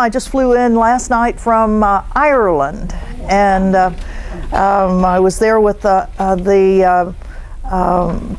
I just flew in last night from Ireland, and I was there with the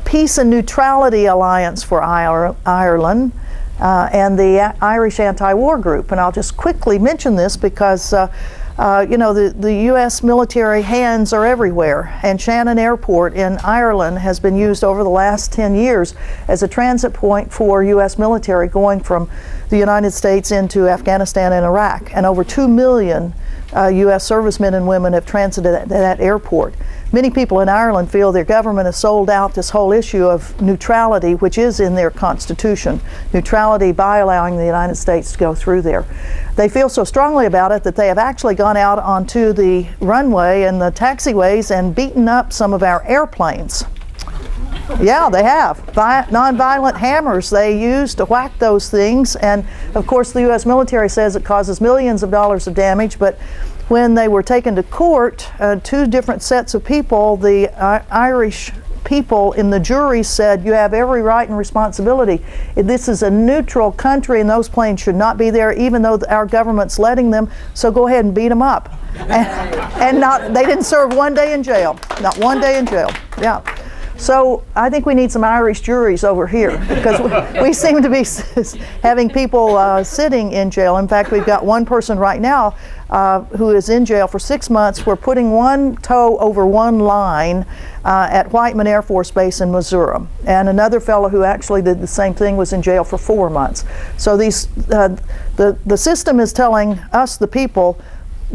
Peace and Neutrality Alliance for Ireland and the Irish Anti-War Group. And I'll just quickly mention this because you know, the U.S. military hands are everywhere, and Shannon Airport in Ireland has been used over the last 10 years as a transit point for U.S. military going from the United States into Afghanistan and Iraq, and over 2 million U.S. servicemen and women have transited at that airport. Many people in Ireland feel their government has sold out this whole issue of neutrality, which is in their constitution. Neutrality by allowing the United States to go through there. They feel so strongly about it that they have actually gone out onto the runway and the taxiways and beaten up some of our airplanes. Yeah, they have. Non-violent hammers they use to whack those things, and of course the U.S. military says it causes millions of dollars of damage, but when they were taken to court, two different sets of people, the Irish people in the jury said, you have every right and responsibility. This is a neutral country and those planes should not be there even though our government's letting them, so go ahead and beat them up. And they didn't serve 1 day in jail, not 1 day in jail, yeah. So I think we need some Irish juries over here because we seem to be having people sitting in jail. In fact, we've got one person right now who is in jail for 6 months for putting one toe over one line at Whiteman Air Force Base in Missouri. And another fellow who actually did the same thing was in jail for 4 months. So the system is telling us, the people,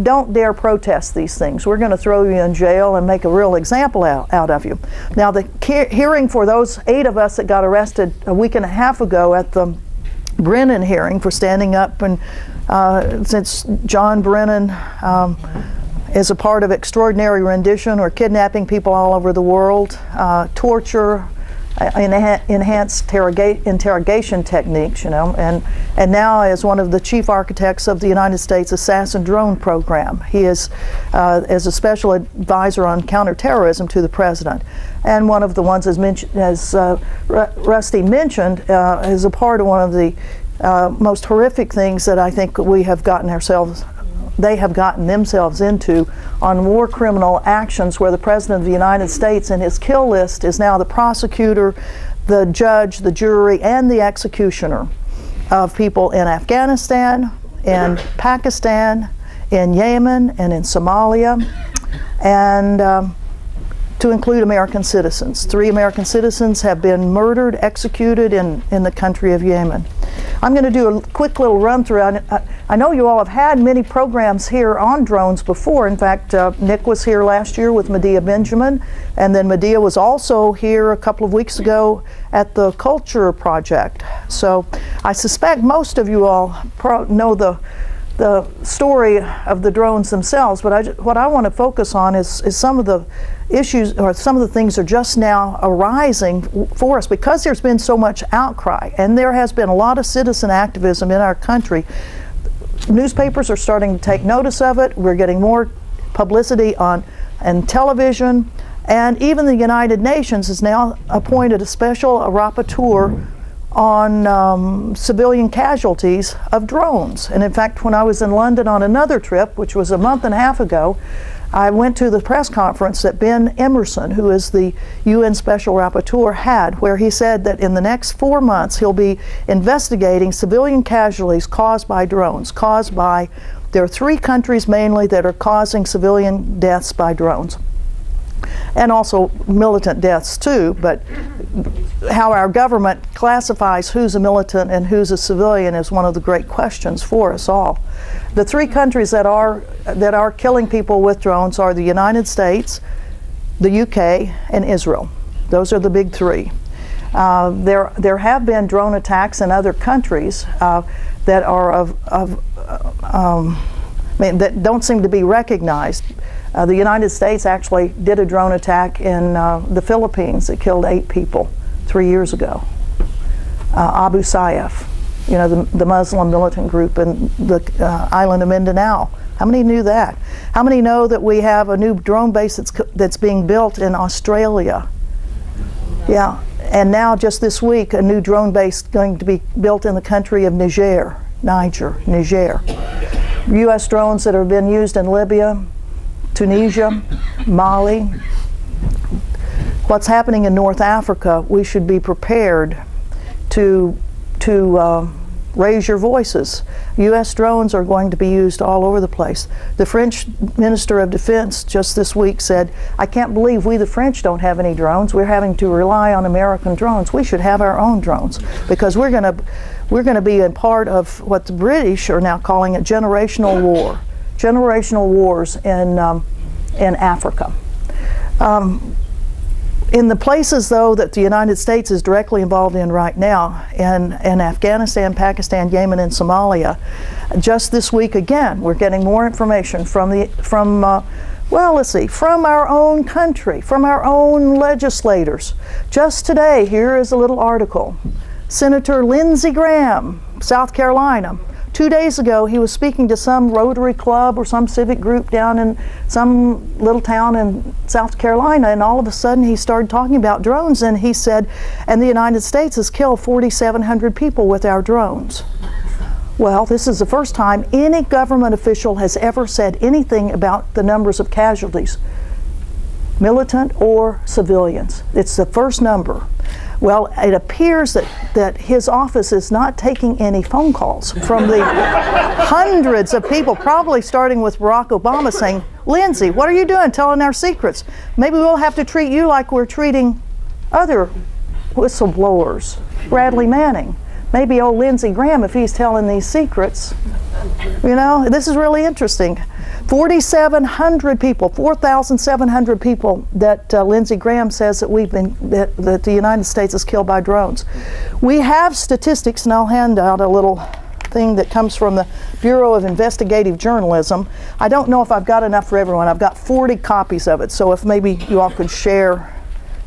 don't dare protest these things. We're going to throw you in jail and make a real example out of you. Now, the hearing for those 8 of us that got arrested a week and a half ago at the Brennan hearing for standing up, and since John Brennan is a part of extraordinary rendition or kidnapping people all over the world, torture, enhanced interrogation techniques, you know, and now is one of the chief architects of the United States assassin drone program. He is as a special advisor on counterterrorism to the president, and one of the ones as Rusty mentioned, is a part of one of the most horrific things that I think we have gotten they have gotten themselves into on war criminal actions, where the President of the United States in his kill list is now the prosecutor, the judge, the jury, and the executioner of people in Afghanistan, in Pakistan, in Yemen, and in Somalia, and to include American citizens. 3 American citizens have been murdered, executed in the country of Yemen. I'm going to do a quick little run through. I know you all have had many programs here on drones before. In fact, Nick was here last year with Medea Benjamin, and then Medea was also here a couple of weeks ago at the Culture Project. So I suspect most of you all know the story of the drones themselves, but what I want to focus on is some of the issues, or some of the things are just now arising for us because there's been so much outcry, and there has been a lot of citizen activism in our country. Newspapers are starting to take notice of it. We're getting more publicity on television, and even the United Nations has now appointed a special rapporteur on civilian casualties of drones. And in fact, when I was in London on another trip, which was a month and a half ago, I went to the press conference that Ben Emerson, who is the UN Special Rapporteur, had, where he said that in the next 4 months he'll be investigating civilian casualties caused by drones, there are 3 countries mainly that are causing civilian deaths by drones. And also militant deaths too, but how our government classifies who's a militant and who's a civilian is one of the great questions for us all. The 3 countries that are killing people with drones are the United States, the UK, and Israel. Those are the big 3. There have been drone attacks in other countries that are that don't seem to be recognized. The United States actually did a drone attack in the Philippines that killed 8 people 3 years ago. Abu Sayyaf, you know, the Muslim militant group in the island of Mindanao. How many knew that? How many know that we have a new drone base that's being built in Australia? Yeah, and now just this week a new drone base going to be built in the country of Niger. Niger. U.S. drones that have been used in Libya, Tunisia, Mali. What's happening in North Africa, we should be prepared to raise your voices. U.S. drones are going to be used all over the place. The French Minister of Defense just this week said, I can't believe we the French don't have any drones. We're having to rely on American drones. We should have our own drones because we're going to be a part of what the British are now calling a generational war. Generational wars in Africa. In the places, though, that the United States is directly involved in right now, in Afghanistan, Pakistan, Yemen, and Somalia, just this week again, we're getting more information from our own country, from our own legislators. Just today, here is a little article. Senator Lindsey Graham, South Carolina. 2 days ago, he was speaking to some Rotary Club or some civic group down in some little town in South Carolina, and all of a sudden he started talking about drones, and he said, and the United States has killed 4,700 people with our drones. Well, this is the first time any government official has ever said anything about the numbers of casualties, militant or civilians. It's the first number. Well, it appears that his office is not taking any phone calls from the hundreds of people, probably starting with Barack Obama, saying, Lindsey, what are you doing telling our secrets? Maybe we'll have to treat you like we're treating other whistleblowers. Bradley Manning. Maybe old Lindsey Graham, if he's telling these secrets. You know, this is really interesting. 4,700 people, 4,700 people that Lindsey Graham says that the United States is killed by drones. We have statistics, and I'll hand out a little thing that comes from the Bureau of Investigative Journalism. I don't know if I've got enough for everyone. I've got 40 copies of it, so if maybe you all could share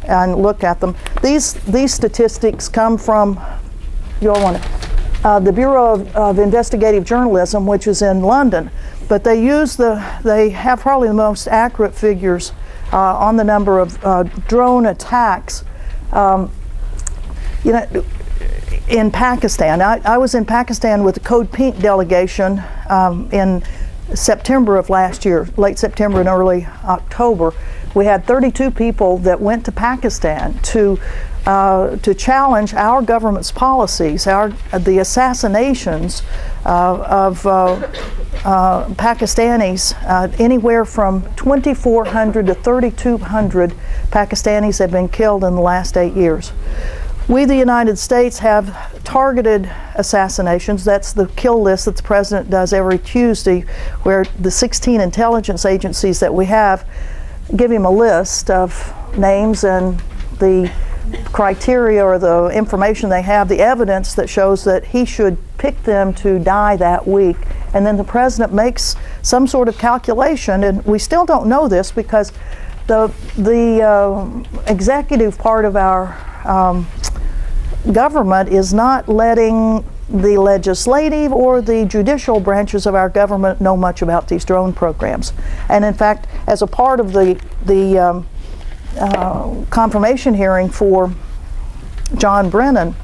and look at them. These statistics come from, you all want to, the Bureau of Investigative Journalism, which is in London. But they have probably the most accurate figures on the number of drone attacks. In Pakistan, I was in Pakistan with the Code Pink delegation in September of last year, late September and early October. We had 32 people that went to Pakistan to challenge our government's policies, the assassinations of Pakistanis. Anywhere from 2,400 to 3,200 Pakistanis have been killed in the last 8 years. We, the United States, have targeted assassinations. That's the kill list that the President does every Tuesday, where the 16 intelligence agencies that we have give him a list of names and the criteria or the information they have, the evidence that shows that he should pick them to die that week. And then the President makes some sort of calculation, and we still don't know this because the executive part of our government is not letting the legislative or the judicial branches of our government know much about these drone programs. And in fact, as a part of the confirmation hearing for John Brennan,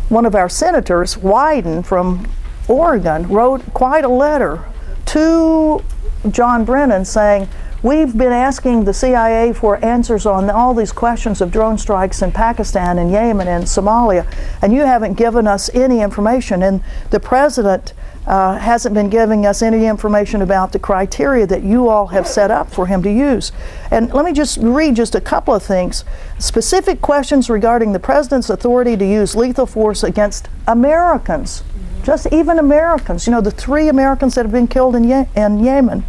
one of our senators, Wyden from Oregon, wrote quite a letter to John Brennan saying, we've been asking the CIA for answers on all these questions of drone strikes in Pakistan and Yemen and Somalia, and you haven't given us any information. And the President hasn't been giving us any information about the criteria that you all have set up for him to use. And let me just read just a couple of things. Specific questions regarding the President's authority to use lethal force against Americans. Just even Americans, you know, the 3 Americans that have been killed in Yemen.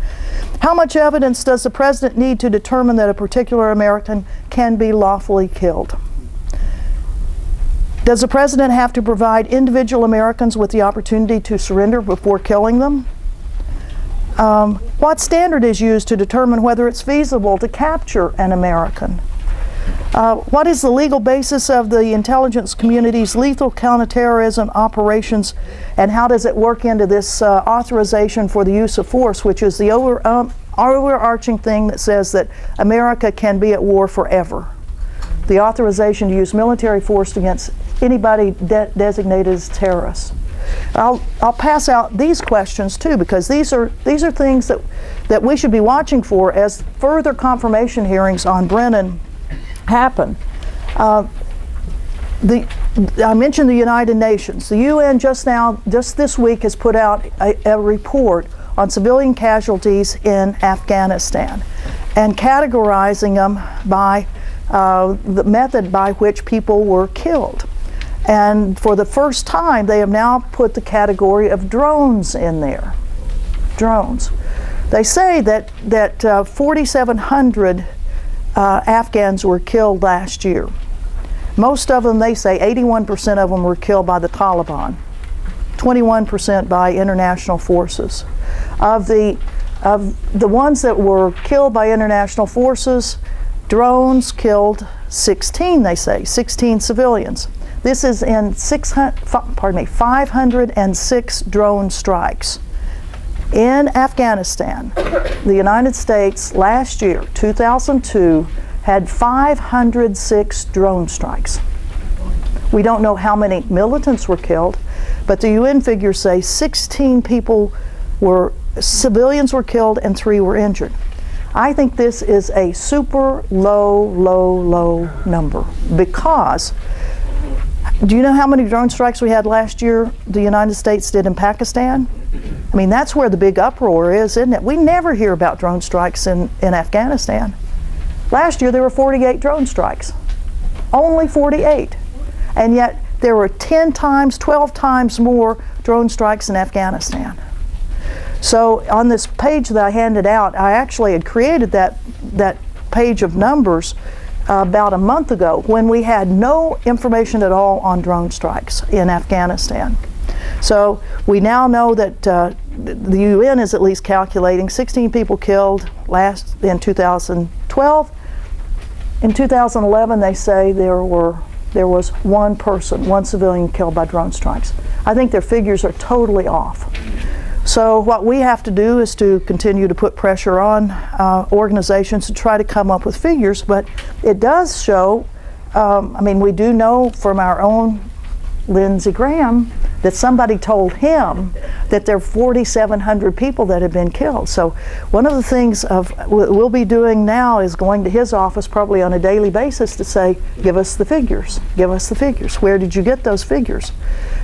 How much evidence does the President need to determine that a particular American can be lawfully killed? Does the President have to provide individual Americans with the opportunity to surrender before killing them? What standard is used to determine whether it's feasible to capture an American? What is the legal basis of the intelligence community's lethal counterterrorism operations, and how does it work into this authorization for the use of force, which is the overarching thing that says that America can be at war forever? The authorization to use military force against anybody designated as terrorists. I'll pass out these questions too, because these are things that we should be watching for as further confirmation hearings on Brennan happen. I mentioned the United Nations. The UN just this week has put out a report on civilian casualties in Afghanistan and categorizing them by the method by which people were killed. And for the first time, they have now put the category of drones in there. Drones. They say that 4,700 Afghans were killed last year. Most of them, they say, 81% of them were killed by the Taliban, 21% by international forces. Of the ones that were killed by international forces, drones killed 16, they say, 16 civilians. This is in 506 drone strikes. In Afghanistan, the United States last year, 2002, had 506 drone strikes. We don't know how many militants were killed, but the UN figures say 16 civilians were killed and 3 were injured. I think this is a super low number, because do you know how many drone strikes we had last year the United States did in Pakistan? I mean, that's where the big uproar is, isn't it? We never hear about drone strikes in Afghanistan. Last year there were 48 drone strikes. Only 48. And yet there were 10 times, 12 times more drone strikes in Afghanistan. So on this page that I handed out, I actually had created that page of numbers about a month ago when we had no information at all on drone strikes in Afghanistan. So we now know that the UN is at least calculating 16 people killed in 2012. In 2011, they say there was one civilian killed by drone strikes. I think their figures are totally off. So what we have to do is to continue to put pressure on organizations to try to come up with figures, but it does show, we do know from our own Lindsey Graham that somebody told him that there are 4,700 people that have been killed. So one of the things we'll be doing now is going to his office probably on a daily basis to say, give us the figures, Where did you get those figures?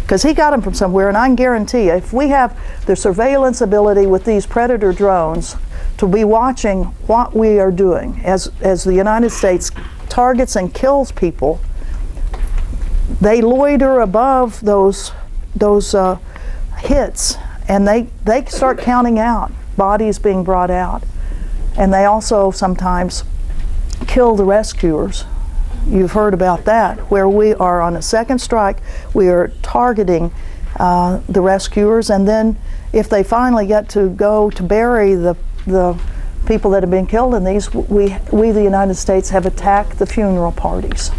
Because he got them from somewhere, and I can guarantee you, if we have the surveillance ability with these Predator drones to be watching what we are doing as the United States targets and kills people, they loiter above those hits, and they start counting out bodies being brought out, and they also sometimes kill the rescuers. You've heard about that, where we are on a second strike, we are targeting the rescuers, and then if they finally get to go to bury the people that have been killed in these, we the United States have attacked the funeral parties.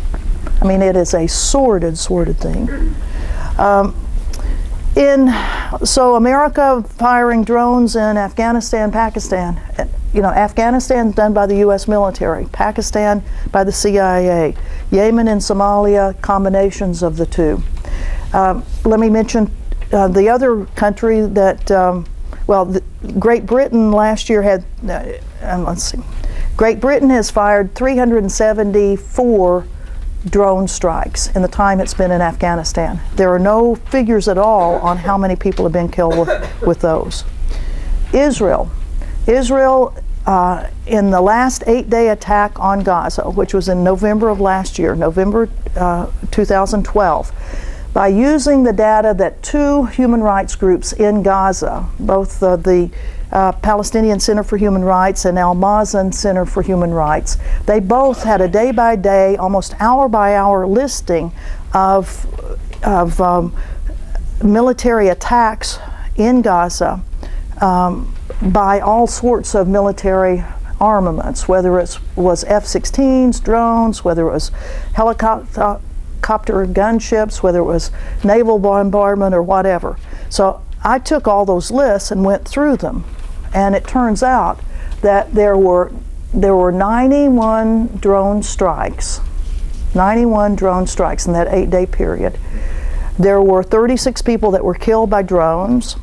I mean, it is a sordid thing. So America firing drones in Afghanistan, Pakistan. Afghanistan done by the U.S. military, Pakistan by the CIA, Yemen and Somalia, combinations of the two. Let me mention the other country that, Great Britain last year had, Great Britain has fired 374 drone strikes in the time it's been in Afghanistan. There are no figures at all on how many people have been killed with those. Israel, in the last 8-day attack on Gaza, which was in November of last year, November 2012, by using the data that 2 human rights groups in Gaza, both the Palestinian Center for Human Rights and Al Mazen Center for Human Rights, they both had a day-by-day, almost hour-by-hour listing of military attacks in Gaza by all sorts of military armaments, whether it was F-16s, drones, whether it was helicopter gunships, whether it was naval bombardment or whatever. So I took all those lists and went through them, and it turns out that there were 91 drone strikes in that 8-day period. There were 36 people that were killed by drones.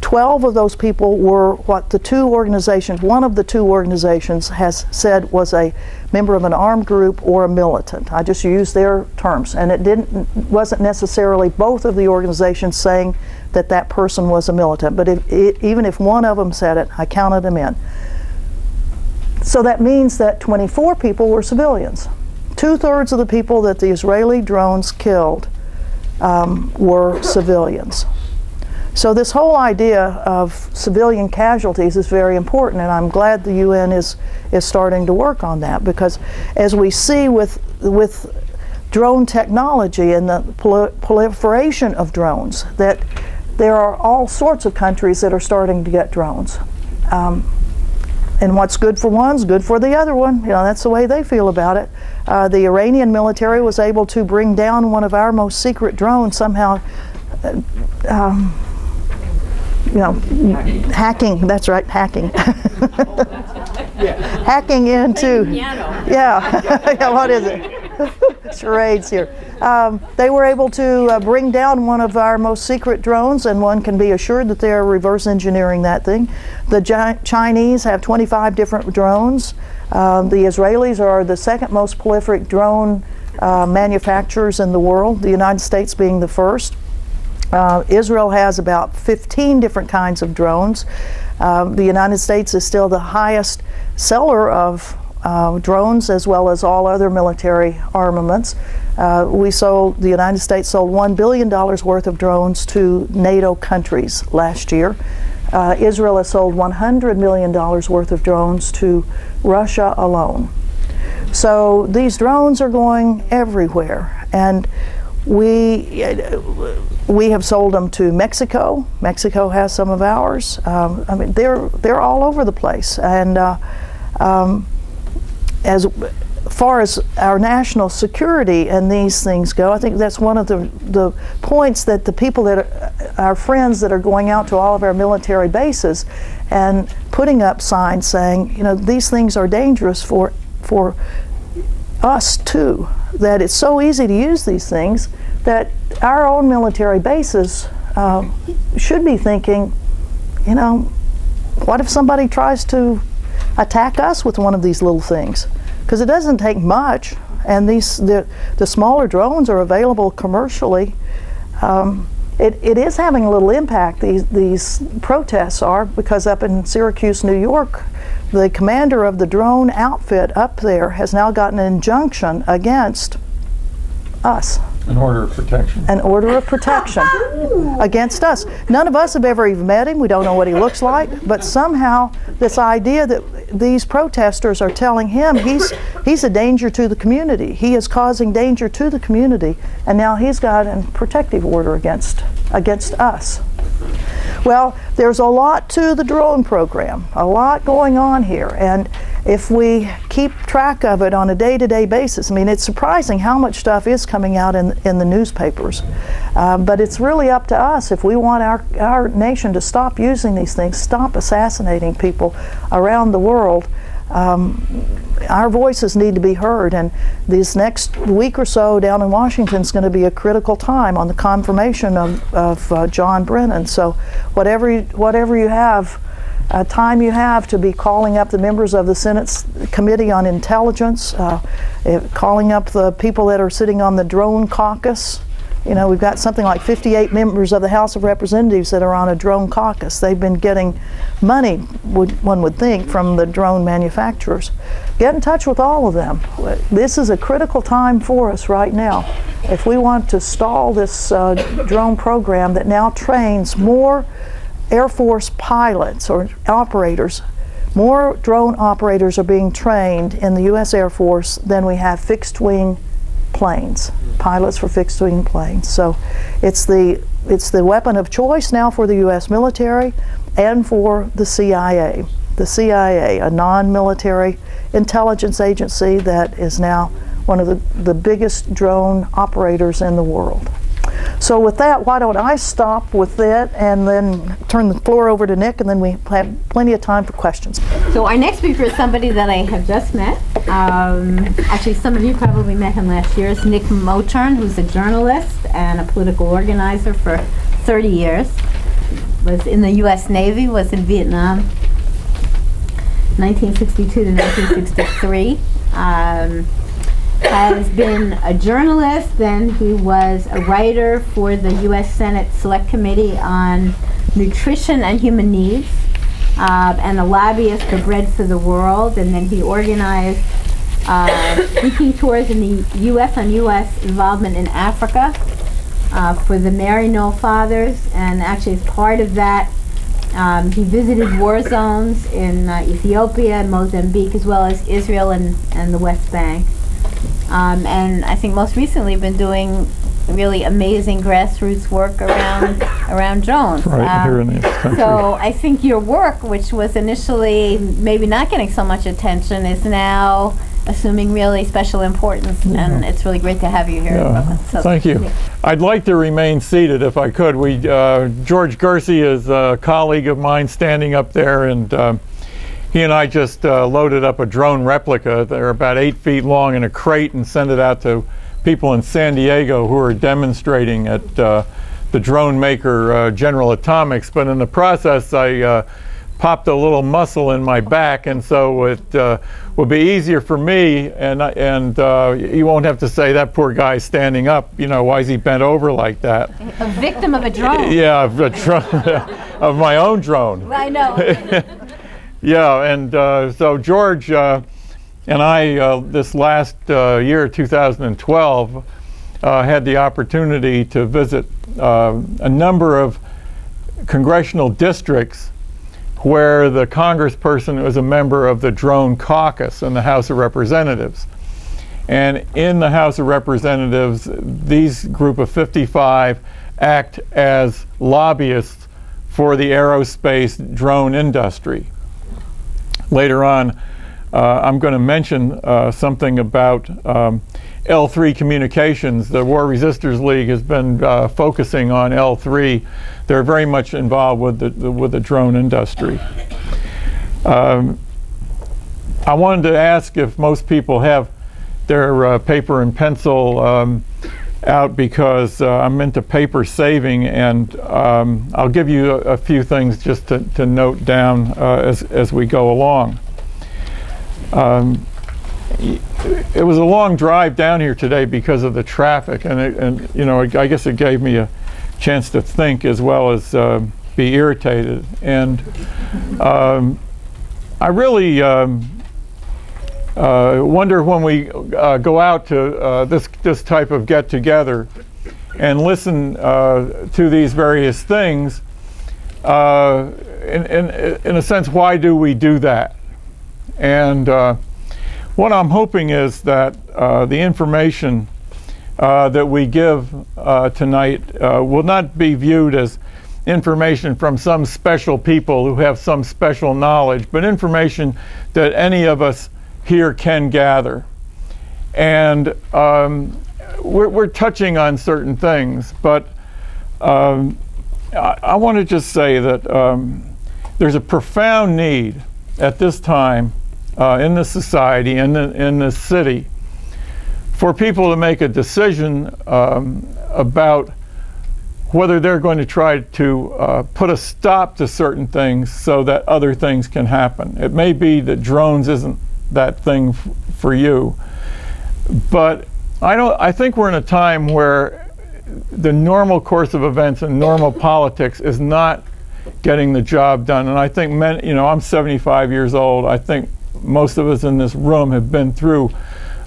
12 of those people were what one of the two organizations has said was a member of an armed group or a militant. I just used their terms, and wasn't necessarily both of the organizations saying that that person was a militant, but even if one of them said it, I counted them in. So that means that 24 people were civilians. 2/3 of the people that the Israeli drones killed were civilians. So this whole idea of civilian casualties is very important, and I'm glad the UN is starting to work on that, because as we see with drone technology and the proliferation of drones, that there are all sorts of countries that are starting to get drones. And what's good for one's good for the other one. That's the way they feel about it. The Iranian military was able to bring down one of our most secret drones somehow. Hacking, that's right, hacking. Hacking into, what is it? Charades here. They were able to bring down one of our most secret drones, and one can be assured that they're reverse engineering that thing. The Chinese have 25 different drones. The Israelis are the second most prolific drone manufacturers in the world, the United States being the first. Israel has about 15 different kinds of drones. The United States is still the highest seller of drones, as well as all other military armaments. The United States sold $1 billion worth of drones to NATO countries last year. Israel has sold $100 million worth of drones to Russia alone. So these drones are going everywhere, and we have sold them to Mexico. Mexico has some of ours. They're all over the place. And as far as our national security and these things go, I think that's one of the points that the people our friends that are going out to all of our military bases and putting up signs saying, these things are dangerous for us too. That it's so easy to use these things that our own military bases should be thinking, what if somebody tries to attack us with one of these little things? Because it doesn't take much, and the smaller drones are available commercially. It is having a little impact, these protests are, because up in Syracuse, New York, the commander of the drone outfit up there has now gotten an injunction against us. An order of protection. An order of protection against us. None of us have ever even met him. We don't know what he looks like. But somehow this idea that these protesters are telling him he's a danger to the community. He is causing danger to the community. And now he's got a protective order against us. Well, there's a lot to the drone program, a lot going on here, and if we keep track of it on a day-to-day basis, it's surprising how much stuff is coming out in the newspapers, but it's really up to us if we want our nation to stop using these things, stop assassinating people around the world. Our voices need to be heard, and this next week or so down in Washington is going to be a critical time on the confirmation of John Brennan. So whatever you have, time you have to be calling up the members of the Senate's Committee on Intelligence, calling up the people that are sitting on the drone caucus. We've got something like 58 members of the House of Representatives that are on a drone caucus. They've been getting money, one would think, from the drone manufacturers. Get in touch with all of them. This is a critical time for us right now. If we want to stall this drone program that now trains more Air Force pilots or operators, more drone operators are being trained in the U.S. Air Force than we have fixed-wing planes, pilots for fixed-wing planes. So it's the weapon of choice now for the U.S. military and for the CIA. The CIA, a non-military intelligence agency that is now one of the biggest drone operators in the world. So so with that, why don't I stop with that and then turn the floor over to Nick, and then we have plenty of time for questions. So our next speaker is somebody that I have just met. Actually, some of you probably met him last year. It's Nick Moturn, who's a journalist and a political organizer for 30 years. Was in the U.S. Navy, was in Vietnam, 1962 to 1963. Has been a journalist, then he was a writer for the U.S. Senate Select Committee on Nutrition and Human Needs, and a lobbyist for Bread for the World, and then he organized speaking tours in the U.S. on U.S. involvement in Africa for the Mary Knoll Fathers, and actually as part of that he visited war zones in Ethiopia, Mozambique, as well as Israel and the West Bank. And I think most recently been doing really amazing grassroots work around drones. Right here in this country. So I think your work, which was initially maybe not getting so much attention, is now assuming really special importance, and it's really great to have you here. Yeah. So, thank you. Yeah. I'd like to remain seated if I could. George Gersey is a colleague of mine standing up there, and he and I just loaded up a drone replica. They're about 8 feet long in a crate and sent it out to people in San Diego who are demonstrating at the drone maker General Atomics. But in the process, I popped a little muscle in my back, and so it will be easier for me, and you won't have to say that poor guy's standing up. You know, why is he bent over like that? A victim of a drone. Yeah, of my own drone. I know. Yeah, and so George and I, this last year, 2012, had the opportunity to visit a number of congressional districts where the congressperson was a member of the Drone Caucus in the House of Representatives. And in the House of Representatives, these group of 55 act as lobbyists for the aerospace drone industry. Later on, I'm going to mention something about L3 communications. The War Resisters League has been focusing on L3. They're very much involved with the drone industry. I wanted to ask if most people have their paper and pencil out, because I'm into paper saving, and I'll give you a few things just to note down as we go along. It was a long drive down here today because of the traffic, and you know, I guess it gave me a chance to think as well as be irritated. And I really wonder when we go out to this type of get-together and listen to these various things, in a sense, why do we do that? And what I'm hoping is that the information that we give tonight will not be viewed as information from some special people who have some special knowledge, but information that any of us here can gather. And we're touching on certain things, but I want to just say that there's a profound need at this time in this society, in this city, for people to make a decision about whether they're going to try to put a stop to certain things so that other things can happen. It may be that drones isn't that thing for you, but I think we're in a time where the normal course of events and normal politics is not getting the job done. And I think I'm 75 years old. I think most of us in this room have been through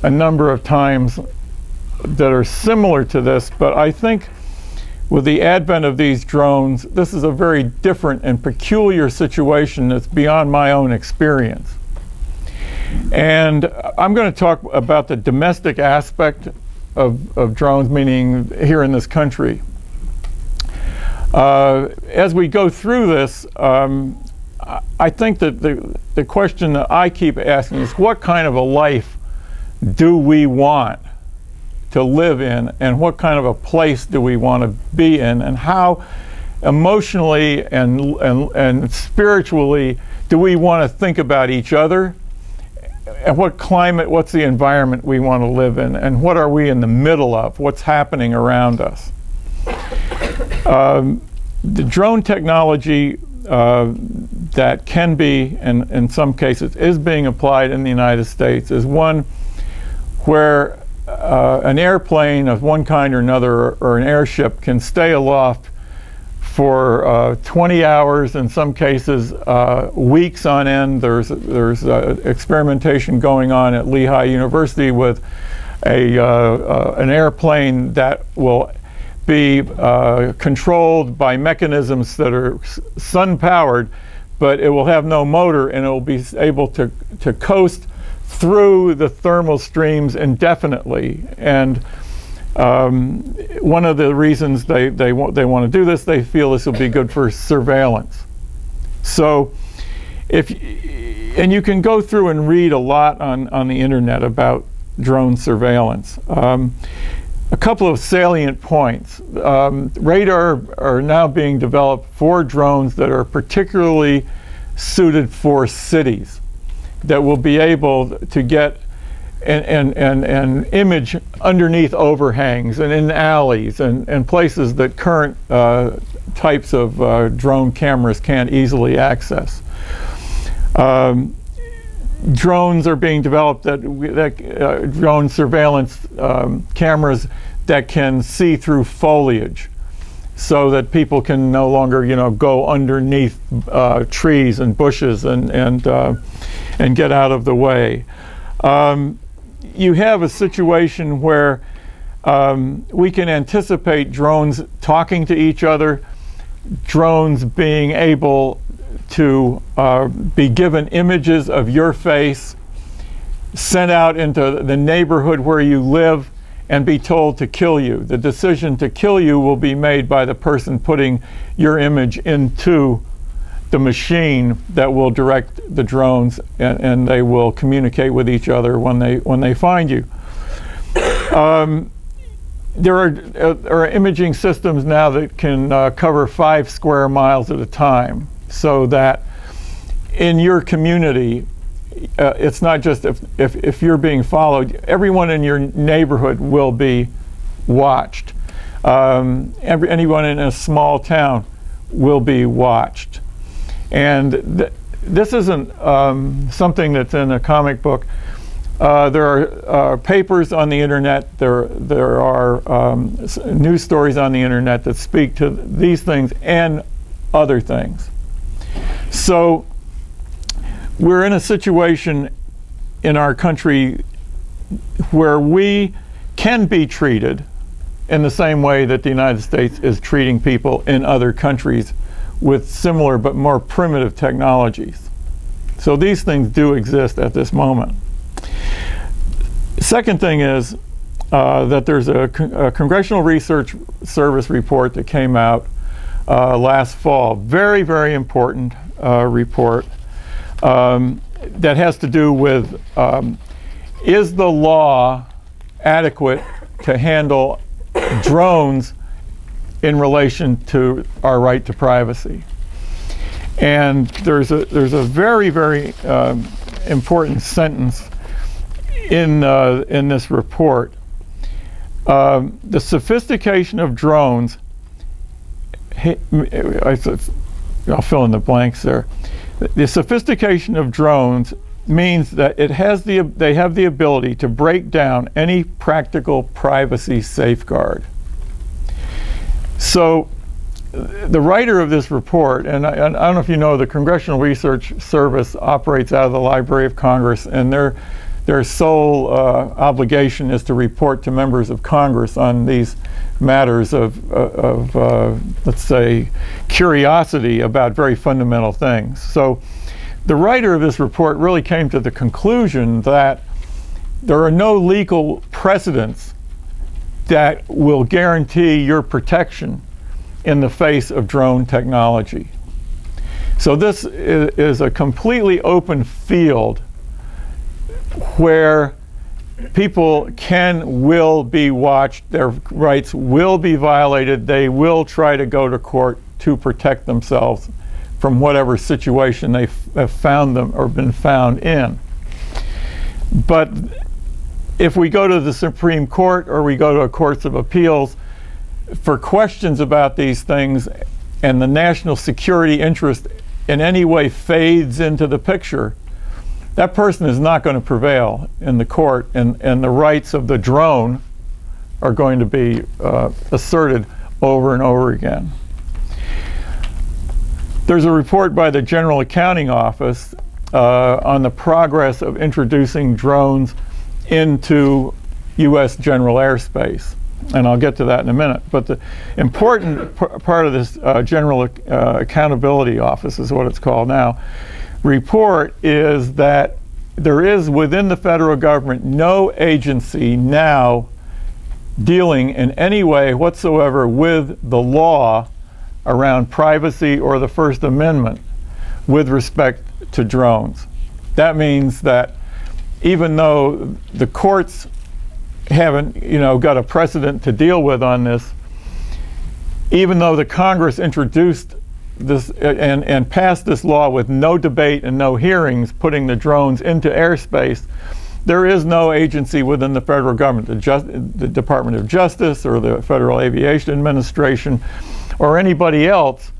a number of times that are similar to this, but I think with the advent of these drones, this is a very different and peculiar situation that's beyond my own experience. And I'm going to talk about the domestic aspect of drones, meaning here in this country. As we go through this, I think that the question that I keep asking is, what kind of a life do we want to live in, and what kind of a place do we want to be in, and how emotionally and spiritually do we want to think about each other, and what climate, what's the environment we want to live in, and what are we in the middle of, what's happening around us. The drone technology that can be, and in some cases is being applied in the United States, is one where an airplane of one kind or another, or an airship, can stay aloft for 20 hours, in some cases weeks on end. There's experimentation going on at Lehigh University with an airplane that will be controlled by mechanisms that are sun-powered, but it will have no motor, and it will be able to coast through the thermal streams indefinitely. And one of the reasons they want to do this, they feel this will be good for surveillance. So and you can go through and read a lot on the internet about drone surveillance. A couple of salient points. Radar are now being developed for drones that are particularly suited for cities, that will be able to get and image underneath overhangs and in alleys and places that current types of drone cameras can't easily access. Drones are being developed drone surveillance cameras that can see through foliage, so that people can no longer, go underneath trees and bushes and get out of the way. You have a situation where we can anticipate drones talking to each other, drones being able to be given images of your face, sent out into the neighborhood where you live, and be told to kill you. The decision to kill you will be made by the person putting your image into the machine that will direct the drones, and they will communicate with each other when they find you. There are imaging systems now that can cover 5 square miles at a time, so that in your community, it's not just if you're being followed, everyone in your neighborhood will be watched. Anyone in a small town will be watched. And this isn't something that's in a comic book. There are papers on the internet, there are news stories on the internet that speak to these things and other things. So we're in a situation in our country where we can be treated in the same way that the United States is treating people in other countries with similar but more primitive technologies. So these things do exist at this moment. Second thing is that there's a Congressional Research Service report that came out last fall. Very, very important report that has to do with is the law adequate to handle drones in relation to our right to privacy. And there's a very, very important sentence in this report. The sophistication of drones, I'll fill in the blanks there. The sophistication of drones means that they have the ability to break down any practical privacy safeguard. So the writer of this report, and I don't know if you know, the Congressional Research Service operates out of the Library of Congress, and their sole obligation is to report to members of Congress on these matters of let's say, curiosity about very fundamental things. So the writer of this report really came to the conclusion that there are no legal precedents that will guarantee your protection in the face of drone technology. So this is a completely open field where people will be watched, their rights will be violated, they will try to go to court to protect themselves from whatever situation they have found them or been found in. But if we go to the Supreme Court or we go to courts of appeals for questions about these things, and the national security interest in any way fades into the picture, that person is not going to prevail in the court, and the rights of the drone are going to be asserted over and over again. There's a report by the General Accounting Office on the progress of introducing drones into U.S. general airspace. And I'll get to that in a minute. But the important part of this General Accountability Office, is what it's called now, report is that there is within the federal government no agency now dealing in any way whatsoever with the law around privacy or the First Amendment with respect to drones. That means that even though the courts haven't, got a precedent to deal with on this, even though the Congress introduced this and passed this law with no debate and no hearings, putting the drones into airspace, there is no agency within the federal government, the Department of Justice or the Federal Aviation Administration or anybody else,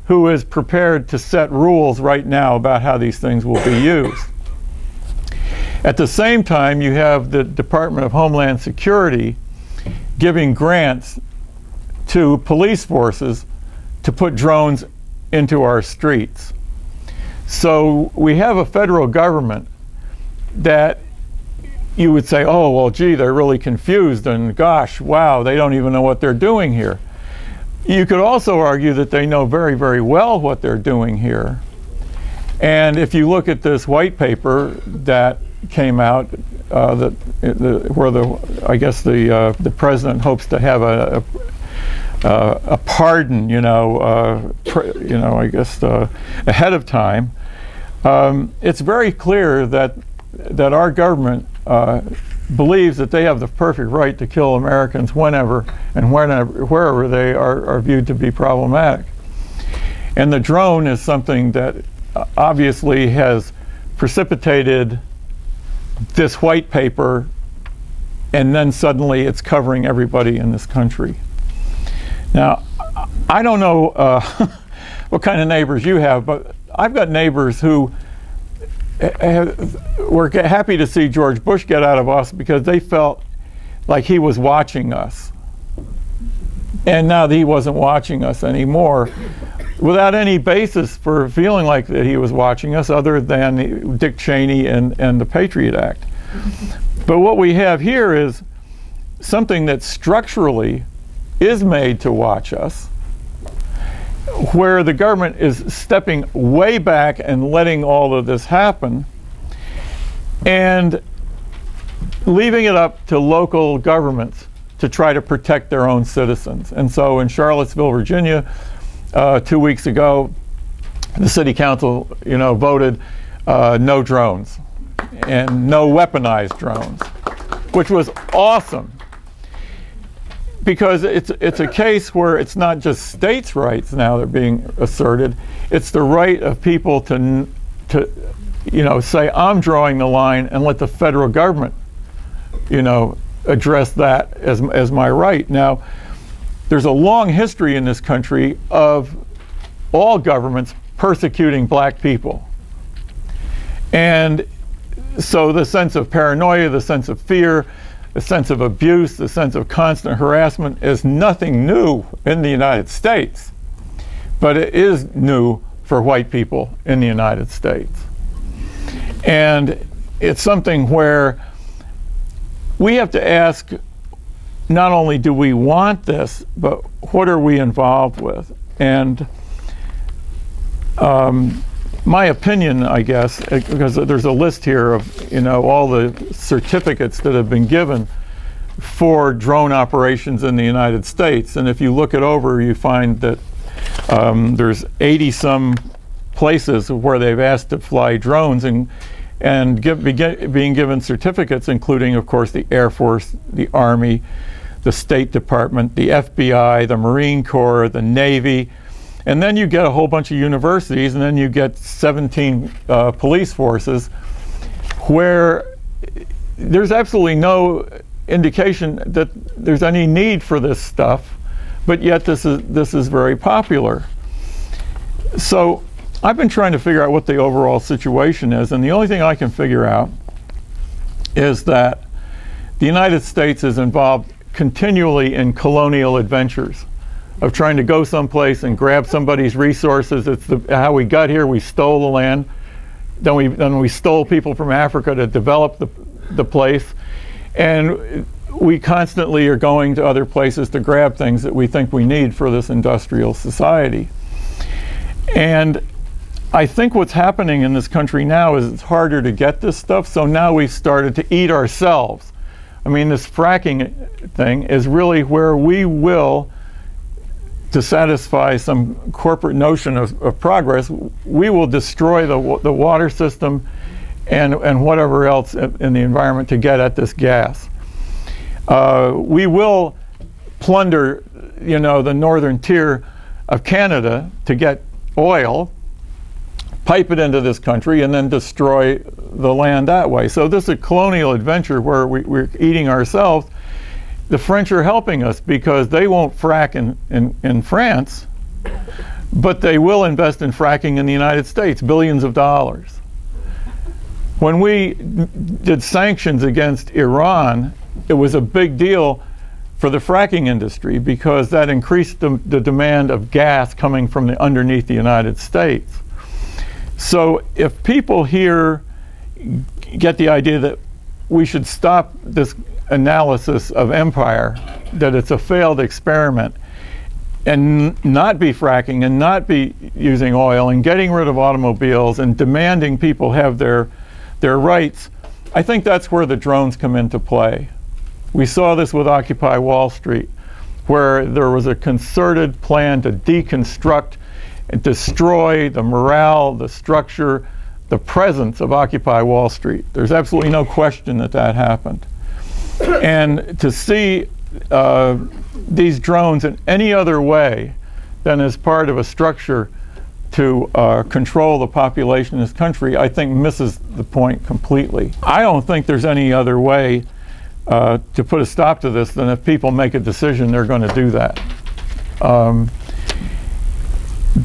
who is prepared to set rules right now about how these things will be used. At the same time, you have the Department of Homeland Security giving grants to police forces to put drones into our streets. So we have a federal government that you would say, oh, well, gee, they're really confused, and gosh, wow, they don't even know what they're doing here. You could also argue that they know very, very well what they're doing here. And if you look at this white paper that came out, where the president hopes to have a pardon, ahead of time. It's very clear that our government believes that they have the perfect right to kill Americans whenever and wherever they are viewed to be problematic. And the drone is something that obviously has precipitated this white paper, and then suddenly it's covering everybody in this country. Now, I don't know what kind of neighbors you have, but I've got neighbors who were happy to see George Bush get out of office because they felt like he was watching us. And now that he wasn't watching us anymore, without any basis for feeling like that he was watching us other than Dick Cheney and the Patriot Act. But what we have here is something that structurally is made to watch us, where the government is stepping way back and letting all of this happen and leaving it up to local governments to try to protect their own citizens. And so in Charlottesville, Virginia, 2 weeks ago, the city council, voted no drones and no weaponized drones, which was awesome, because it's a case where it's not just states' rights now that are being asserted, it's the right of people to say, I'm drawing the line, and let the federal government, address that as my right. Now, there's a long history in this country of all governments persecuting black people. And so the sense of paranoia, the sense of fear, the sense of abuse, the sense of constant harassment is nothing new in the United States. But it is new for white people in the United States. And it's something where we have to ask, not only do we want this, but what are we involved with? And my opinion, I guess, because there's a list here of all the certificates that have been given for drone operations in the United States, and if you look it over, you find that there's 80 some places where they've asked to fly drones, and and being given certificates, including, of course, the Air Force, the Army, the State Department, the FBI, the Marine Corps, the Navy. And then you get a whole bunch of universities, and then you get 17 police forces, where there's absolutely no indication that there's any need for this stuff, but yet this is very popular. So I've been trying to figure out what the overall situation is, and the only thing I can figure out is that the United States is involved continually in colonial adventures of trying to go someplace and grab somebody's resources. It's how we got here. We stole the land. Then we stole people from Africa to develop the place. And we constantly are going to other places to grab things that we think we need for this industrial society. And I think what's happening in this country now is it's harder to get this stuff, so now we've started to eat ourselves. I mean, this fracking thing is really where we will, to satisfy some corporate notion of progress, we will destroy the water system and whatever else in the environment to get at this gas. We will plunder, the northern tier of Canada to get oil, pipe it into this country, and then destroy the land that way. So this is a colonial adventure where we're eating ourselves. The French are helping us because they won't frack in France, but they will invest in fracking in the United States, billions of dollars. When we did sanctions against Iran, it was a big deal for the fracking industry because that increased the demand of gas coming from underneath the United States. So if people here get the idea that we should stop this analysis of empire, that it's a failed experiment, and not be fracking and not be using oil and getting rid of automobiles and demanding people have their rights, I think that's where the drones come into play. We saw this with Occupy Wall Street, where there was a concerted plan to deconstruct and destroy the morale, the structure, the presence of Occupy Wall Street. There's absolutely no question that happened. And to see these drones in any other way than as part of a structure to control the population in this country, I think misses the point completely. I don't think there's any other way to put a stop to this than if people make a decision they're going to do that.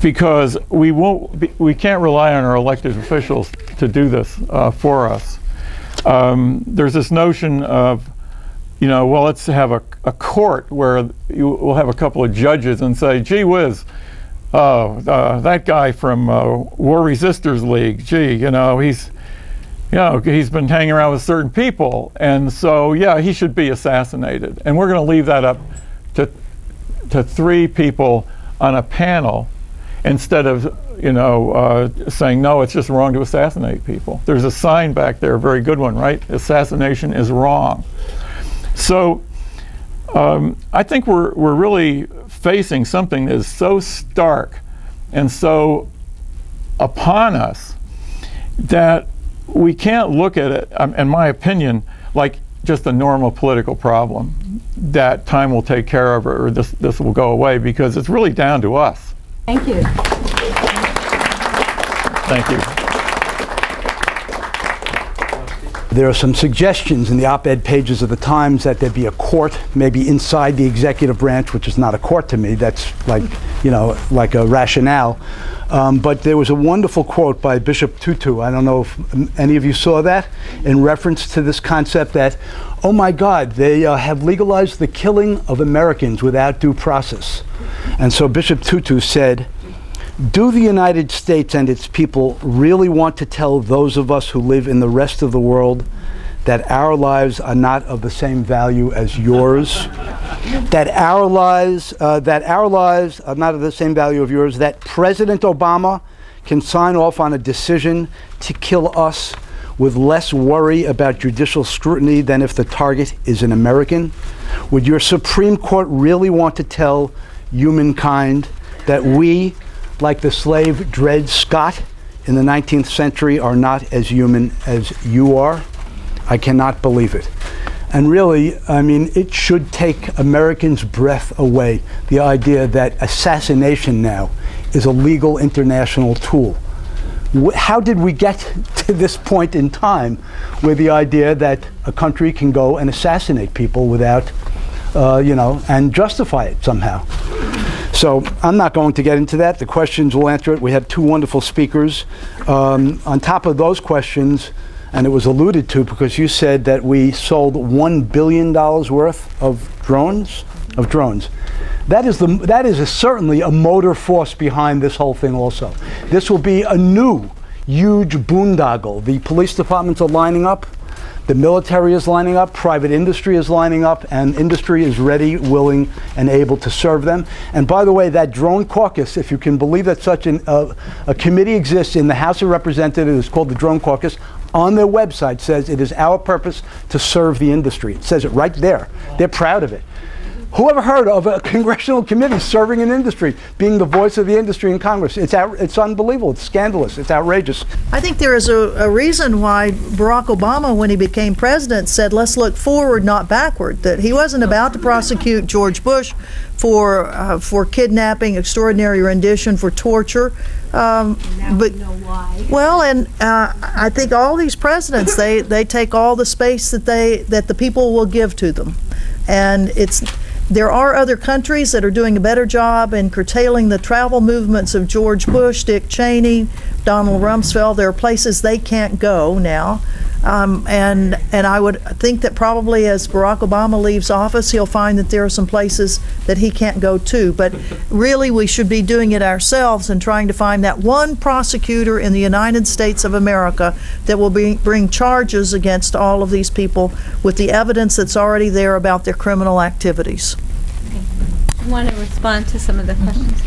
Because we can't rely on our elected officials to do this for us. There's this notion of, well, let's have a court where we'll have a couple of judges and say, gee whiz, that guy from War Resisters League, gee, he's been hanging around with certain people, and so yeah, he should be assassinated. And we're going to leave that up to 3 people on a panel instead of saying no, it's just wrong to assassinate people. There's a sign back there, a very good one, right? Assassination is wrong. So I think we're really facing something that is so stark and so upon us that we can't look at it, in my opinion, like just a normal political problem that time will take care of or this will go away, because it's really down to us. Thank you. Thank you. There are some suggestions in the op-ed pages of the Times that there be a court, maybe inside the executive branch, which is not a court to me. That's like, like a rationale. But there was a wonderful quote by Bishop Tutu. I don't know if any of you saw that, in reference to this concept that, oh my God, they have legalized the killing of Americans without due process. And so Bishop Tutu said, do the United States and its people really want to tell those of us who live in the rest of the world that our lives are not of the same value as yours? That our lives are not of the same value of yours? That President Obama can sign off on a decision to kill us with less worry about judicial scrutiny than if the target is an American? Would your Supreme Court really want to tell humankind that we, like the slave Dred Scott, in the 19th century are not as human as you are. I cannot believe it. And really, I mean, it should take Americans' breath away, the idea that assassination now is a legal international tool. How did we get to this point in time where the idea that a country can go and assassinate people without, and justify it somehow? So I'm not going to get into that. The questions will answer it. We had two wonderful speakers. On top of those questions, and it was alluded to because you said that we sold $1 billion worth of drones. That is certainly a motor force behind this whole thing also. This will be a new, huge boondoggle. The police departments are lining up, the military is lining up, private industry is lining up, and industry is ready, willing, and able to serve them. And by the way, that drone caucus, if you can believe that such a committee exists in the House of Representatives called the Drone Caucus, on their website says it is our purpose to serve the industry. It says it right there. They're proud of it. Who ever heard of a congressional committee serving an industry, being the voice of the industry in Congress? It's unbelievable. It's scandalous. It's outrageous. I think there is a reason why Barack Obama, when he became president, said, let's look forward, not backward, that he wasn't about to prosecute George Bush for kidnapping, extraordinary rendition, for torture. Now we know why. Well, and I think all these presidents, they take all the space that the people will give to them. And there are other countries that are doing a better job in curtailing the travel movements of George Bush, Dick Cheney, Donald Rumsfeld. There are places they can't go now. And I would think that probably as Barack Obama leaves office, he'll find that there are some places that he can't go to. But really, we should be doing it ourselves and trying to find that one prosecutor in the United States of America that will bring charges against all of these people with the evidence that's already there about their criminal activities. You want to respond to some of the questions?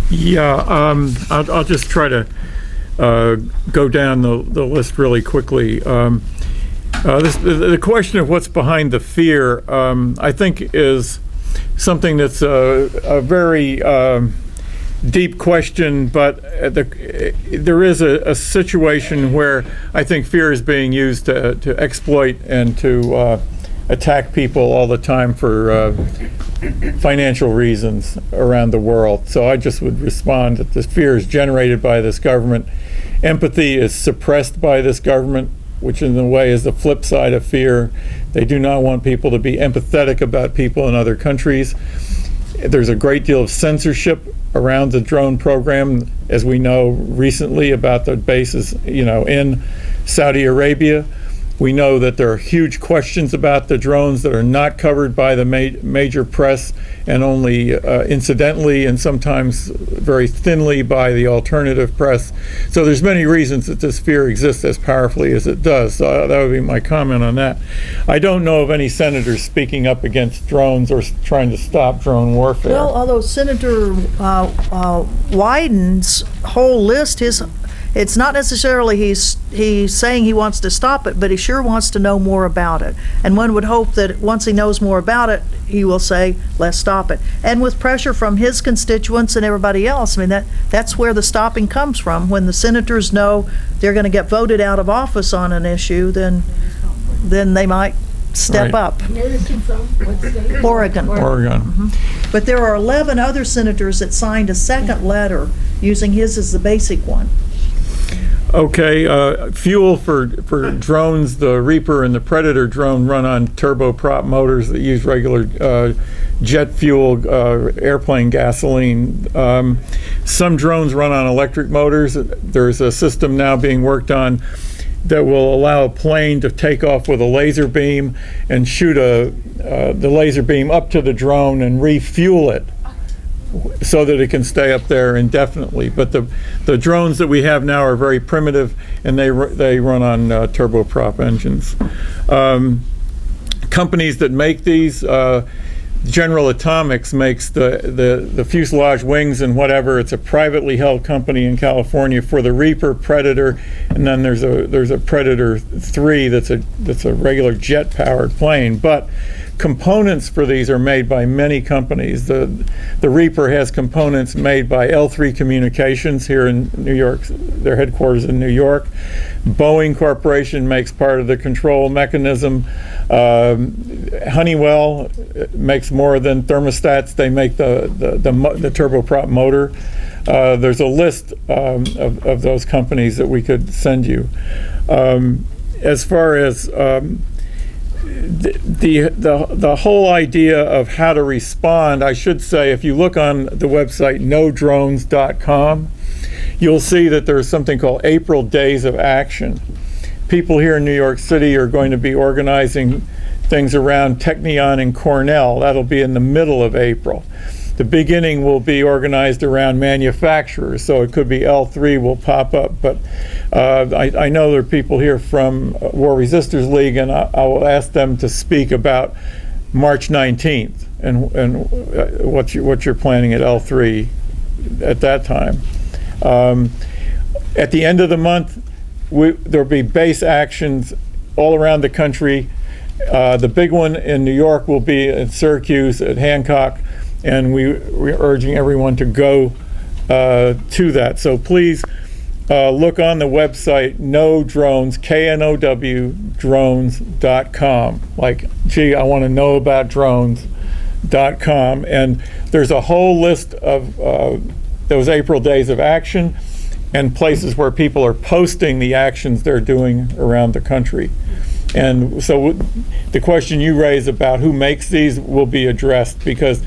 Yeah, I'll just try to go down the list really quickly. The question of what's behind the fear, I think, is something that's a very deep question, but there is a situation where I think fear is being used to exploit and to attack people all the time for financial reasons around the world. So I just would respond that this fear is generated by this government. Empathy is suppressed by this government, which in a way is the flip side of fear. They do not want people to be empathetic about people in other countries. There's a great deal of censorship around the drone program, as we know recently about the bases, in Saudi Arabia. We know that there are huge questions about the drones that are not covered by the major press and only incidentally and sometimes very thinly by the alternative press. So there's many reasons that this fear exists as powerfully as it does. So that would be my comment on that. I don't know of any senators speaking up against drones or trying to stop drone warfare. Well, although Senator Wyden's whole list, it's not necessarily he's saying he wants to stop it, but he sure wants to know more about it. And one would hope that once he knows more about it, he will say, let's stop it. And with pressure from his constituents and everybody else, I mean, that's where the stopping comes from. When the senators know they're going to get voted out of office on an issue, then they might step up. Oregon. Oregon. But there are 11 other senators that signed a second letter using his as the basic one. Okay, fuel for drones, the Reaper and the Predator drone run on turboprop motors that use regular jet fuel, airplane gasoline. Some drones run on electric motors. There's a system now being worked on that will allow a plane to take off with a laser beam and shoot the laser beam up to the drone and refuel it, so that it can stay up there indefinitely. But the drones that we have now are very primitive, and they run on turboprop engines. Companies that make these, General Atomics makes the fuselage wings and whatever. It's a privately held company in California for the Reaper, Predator, and then there's a Predator 3 that's a regular jet-powered plane. But components for these are made by many companies. The Reaper has components made by L3 Communications here in New York, their headquarters in New York. Boeing Corporation makes part of the control mechanism. Honeywell makes more than thermostats. They make the turboprop motor. There's a list of those companies that we could send you. As far as the whole idea of how to respond, I should say, if you look on the website nodrones.com, you'll see that there's something called April Days of Action. People here in New York City are going to be organizing things around Technion and Cornell. That'll be in the middle of April. The beginning will be organized around manufacturers, so it could be L3 will pop up, but I know there are people here from War Resisters League, and I will ask them to speak about March 19th and what you're planning at L3 at that time. At the end of the month, there'll be base actions all around the country. The big one in New York will be in Syracuse at Hancock, and we're urging everyone to go to that. So please look on the website NoDrones, K-N-O-W, drones.com. Like, gee, I want to know about drones.com. And there's a whole list of those April Days of Action and places where people are posting the actions they're doing around the country. And so the question you raise about who makes these will be addressed, because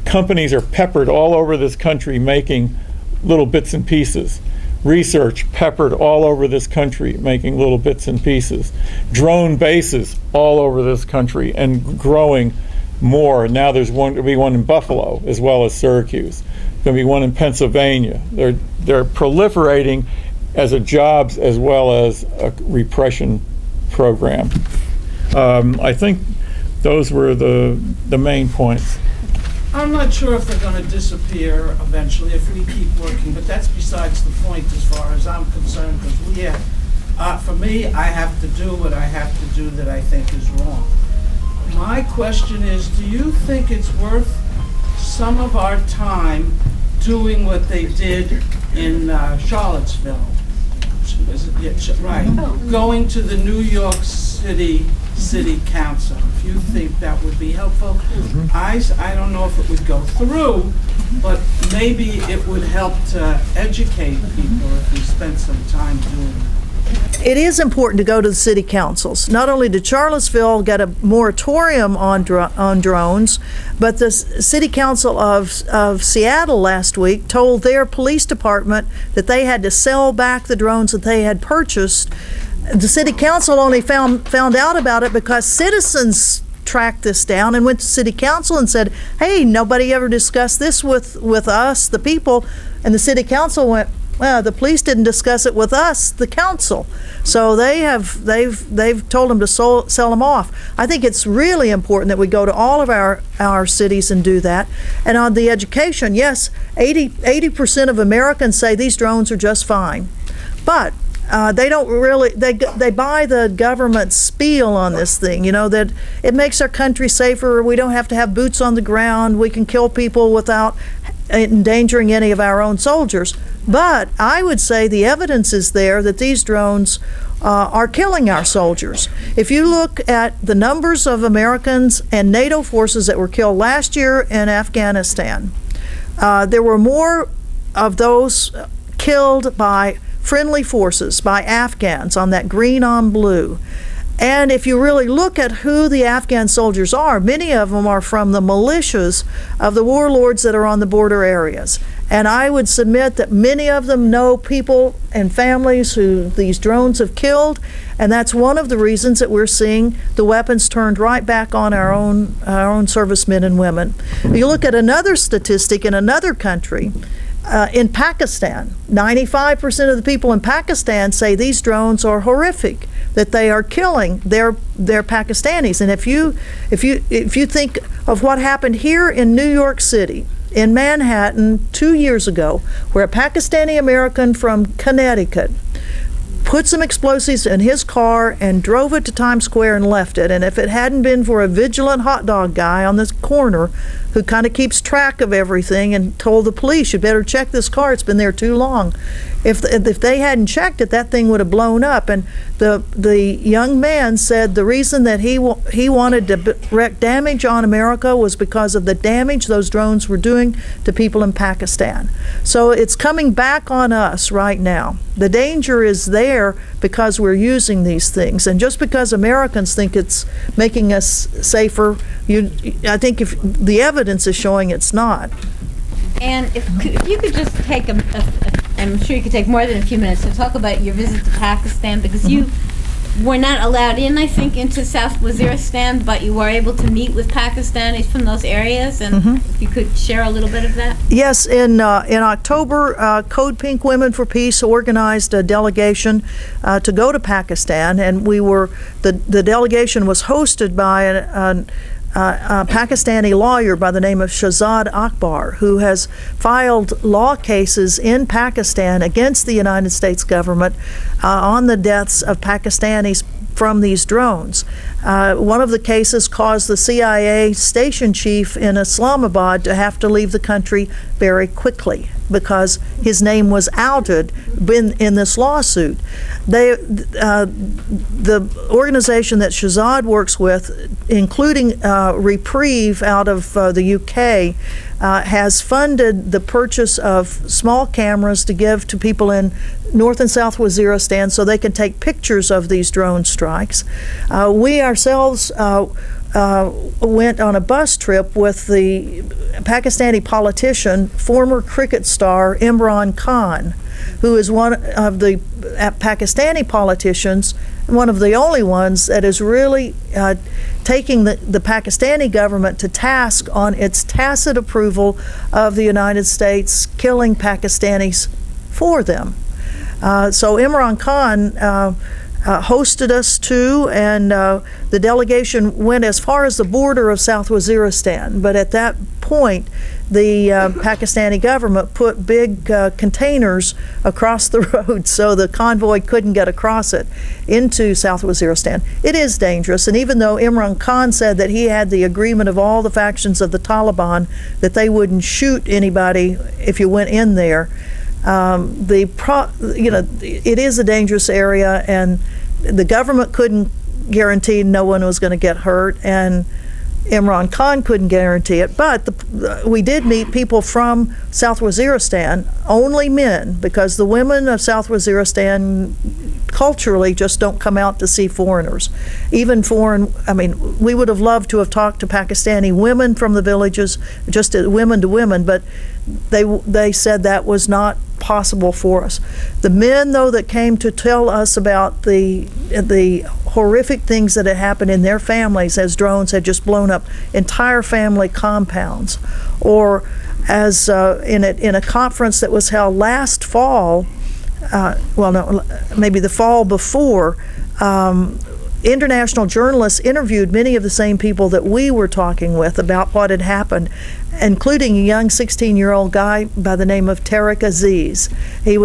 companies are peppered all over this country making little bits and pieces. Research peppered all over this country making little bits and pieces. Drone bases all over this country and growing more. Now there's going to be one in Buffalo as well as Syracuse. There's going to be one in Pennsylvania. They're proliferating as a jobs as well as a repression program. I think those were the main points. I'm not sure if they're going to disappear eventually if we keep working, but that's besides the point as far as I'm concerned, because for me, I have to do what I have to do that I think is wrong. My question is, do you think it's worth some of our time doing what they did in Charlottesville? Right. Going to the New York City Council, if you think that would be helpful. I don't know if it would go through, but maybe it would help to educate people if we spent some time doing it. It is important to go to the city councils. Not only did Charlottesville get a moratorium on drones, but the city council of Seattle last week told their police department that they had to sell back the drones that they had purchased. The city council only found out about it because citizens tracked this down and went to city council and said, hey, nobody ever discussed this with us, the people. And the city council went, well, the police didn't discuss it with us, the council. So they've told them to sell them off. I think it's really important that we go to all of our cities and do that. And on the education, yes, 80% of Americans say these drones are just fine. But they don't really, they buy the government spiel on this thing, that it makes our country safer. We don't have to have boots on the ground. We can kill people without endangering any of our own soldiers. But I would say the evidence is there that these drones are killing our soldiers. If you look at the numbers of Americans and NATO forces that were killed last year in Afghanistan, there were more of those killed by friendly forces, by Afghans on that green on blue. And if you really look at who the Afghan soldiers are, many of them are from the militias of the warlords that are on the border areas. And I would submit that many of them know people and families who these drones have killed, and that's one of the reasons that we're seeing the weapons turned right back on our own servicemen and women. You look at another statistic in another country, in Pakistan, 95% of the people in Pakistan say these drones are horrific, that they are killing their Pakistanis. And if you think of what happened here in New York City, in Manhattan 2 years ago, where a Pakistani American from Connecticut put some explosives in his car and drove it to Times Square and left it. And if it hadn't been for a vigilant hot dog guy on this corner who kind of keeps track of everything and told the police, you better check this car, it's been there too long. If they hadn't checked it, that thing would have blown up. And the young man said the reason that he wanted to wreak damage on America was because of the damage those drones were doing to people in Pakistan. So it's coming back on us right now. The danger is there because we're using these things. And just because Americans think it's making us safer, I think if the evidence is showing it's not. And if you could just take I'm sure you could take more than a few minutes to talk about your visit to Pakistan, because you were not allowed in, I think, into South Waziristan, but you were able to meet with Pakistanis from those areas, and if you could share a little bit of that. Yes, in October, Code Pink Women for Peace organized a delegation to go to Pakistan, and the delegation was hosted by a Pakistani lawyer by the name of Shahzad Akbar, who has filed law cases in Pakistan against the United States government on the deaths of Pakistanis from these drones. One of the cases caused the CIA station chief in Islamabad to have to leave the country very quickly because his name was outed in this lawsuit. The organization that Shahzad works with, including Reprieve out of the UK, has funded the purchase of small cameras to give to people in North and South Waziristan so they can take pictures of these drone strikes. We ourselves went on a bus trip with the Pakistani politician, former cricket star Imran Khan, who is one of the Pakistani politicians, one of the only ones that is really taking the Pakistani government to task on its tacit approval of the United States killing Pakistanis for them. So Imran Khan hosted us too, and the delegation went as far as the border of South Waziristan. But at that point, the Pakistani government put big containers across the road so the convoy couldn't get across it into South Waziristan. It is dangerous, and even though Imran Khan said that he had the agreement of all the factions of the Taliban that they wouldn't shoot anybody if you went in there, it is a dangerous area, and the government couldn't guarantee no one was going to get hurt, and Imran Khan couldn't guarantee it. But we did meet people from South Waziristan, only men, because the women of South Waziristan culturally just don't come out to see foreigners. Even we would have loved to have talked to Pakistani women from the villages, just women to women, but they said that was not possible for us. The men, though, that came to tell us about the horrific things that had happened in their families as drones had just blown up entire family compounds, or as in a conference that was held last fall, maybe the fall before, international journalists interviewed many of the same people that we were talking with about what had happened, including a young 16-year-old guy by the name of Tariq Aziz. He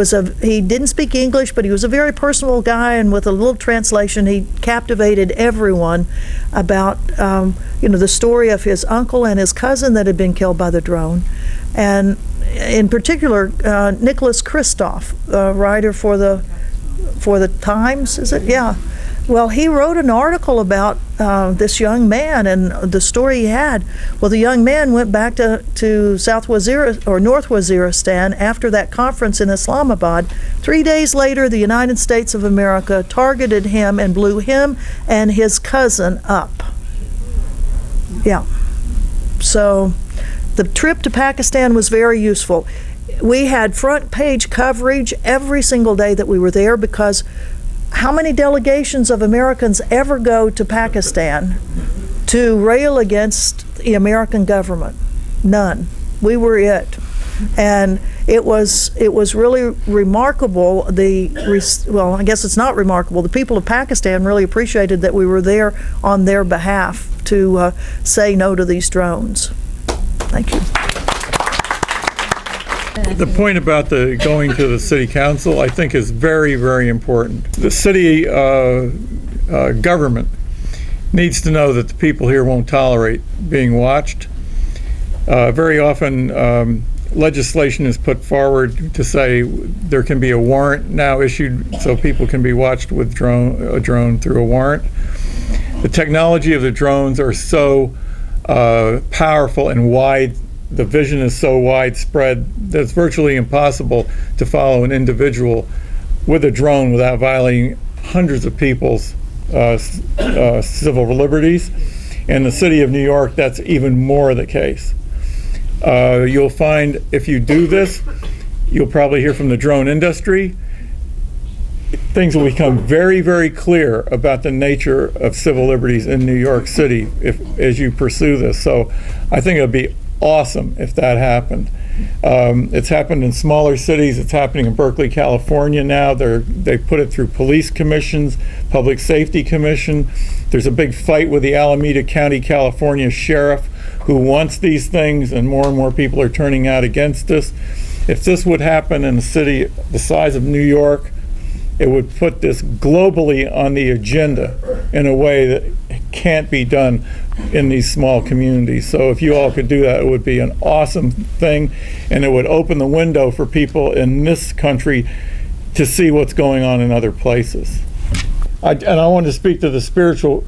didn't speak English, but he was a very personable guy, and with a little translation, he captivated everyone about the story of his uncle and his cousin that had been killed by the drone. And in particular, Nicholas Kristof, writer for the Times, is it? Yeah. Well, he wrote an article about this young man and the story he had. Well, the young man went back to South Waziristan or North Waziristan after that conference in Islamabad. 3 days later, the United States of America targeted him and blew him and his cousin up. Yeah. So the trip to Pakistan was very useful. We had front page coverage every single day that we were there, because how many delegations of Americans ever go to Pakistan to rail against the American government? None. We were it. And it was really remarkable. Well, I guess it's not remarkable. The people of Pakistan really appreciated that we were there on their behalf to say no to these drones. Thank you. The point about the going to the city council, I think, is very, very important. The city government needs to know that the people here won't tolerate being watched. Very often, legislation is put forward to say there can be a warrant now issued so people can be watched with a drone through a warrant. The technology of the drones are so powerful and wide. The vision is so widespread that it's virtually impossible to follow an individual with a drone without violating hundreds of people's civil liberties. In the city of New York, that's even more the case. You'll find if you do this, you'll probably hear from the drone industry. Things will become very, very clear about the nature of civil liberties in New York City as you pursue this. So I think it would be awesome if that happened. It's happened in smaller cities. It's happening in Berkeley, California now. They put it through police commissions, public safety commission. There's a big fight with the Alameda County, California sheriff who wants these things, and more people are turning out against this. If this would happen in a city the size of New York, it would put this globally on the agenda in a way that can't be done in these small communities. So if you all could do that, it would be an awesome thing, and it would open the window for people in this country to see what's going on in other places. And I want to speak to the spiritual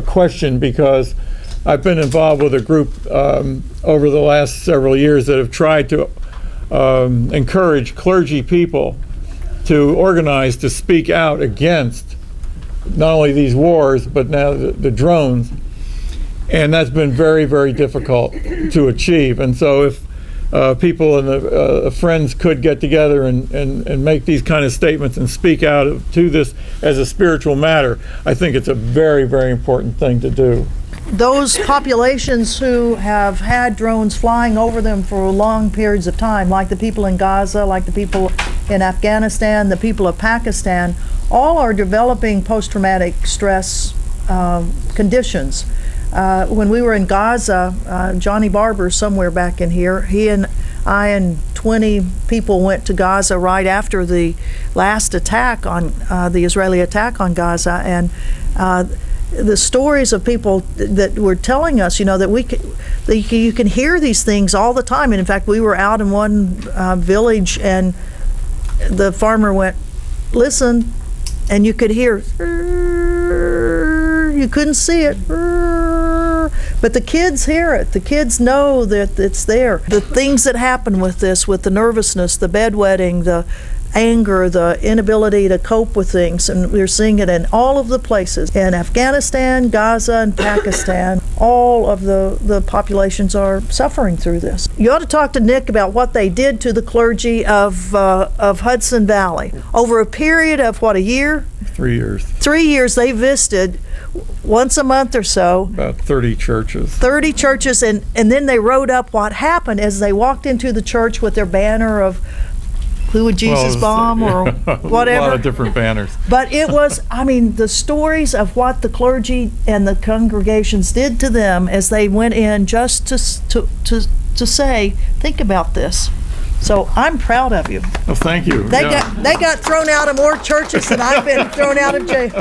question, because I've been involved with a group over the last several years that have tried to encourage clergy people to organize to speak out against not only these wars, but now the drones. And that's been very, very difficult to achieve. And so if people and the friends could get together and make these kind of statements and speak out to this as a spiritual matter, I think it's a very, very important thing to do. Those populations who have had drones flying over them for long periods of time, like the people in Gaza, like the people in Afghanistan, the people of Pakistan, all are developing post-traumatic stress conditions. When we were in Gaza, Johnny Barber, somewhere back in here, he and I and 20 people went to Gaza right after the last attack on the Israeli attack on Gaza, and the stories of people that were telling us, that you can hear these things all the time. And in fact, we were out in one village, and the farmer went, "Listen," and you could hear, you couldn't see it, but the kids hear it. The kids know that it's there. The things that happen with this, with the nervousness, the bedwetting, the anger, the inability to cope with things, and we're seeing it in all of the places. In Afghanistan, Gaza, and Pakistan, all of the populations are suffering through this. You ought to talk to Nick about what they did to the clergy of Hudson Valley. Over a period of, what, a year? 3 years. 3 years, they visited once a month or so. About 30 churches. 30 churches, and then they wrote up what happened as they walked into the church with their banner of "Who would Jesus bomb?" or whatever. A lot of different banners. But it was, the stories of what the clergy and the congregations did to them as they went in, just to say, think about this. So I'm proud of you. Well, thank you. They got thrown out of more churches than I've been thrown out of jail.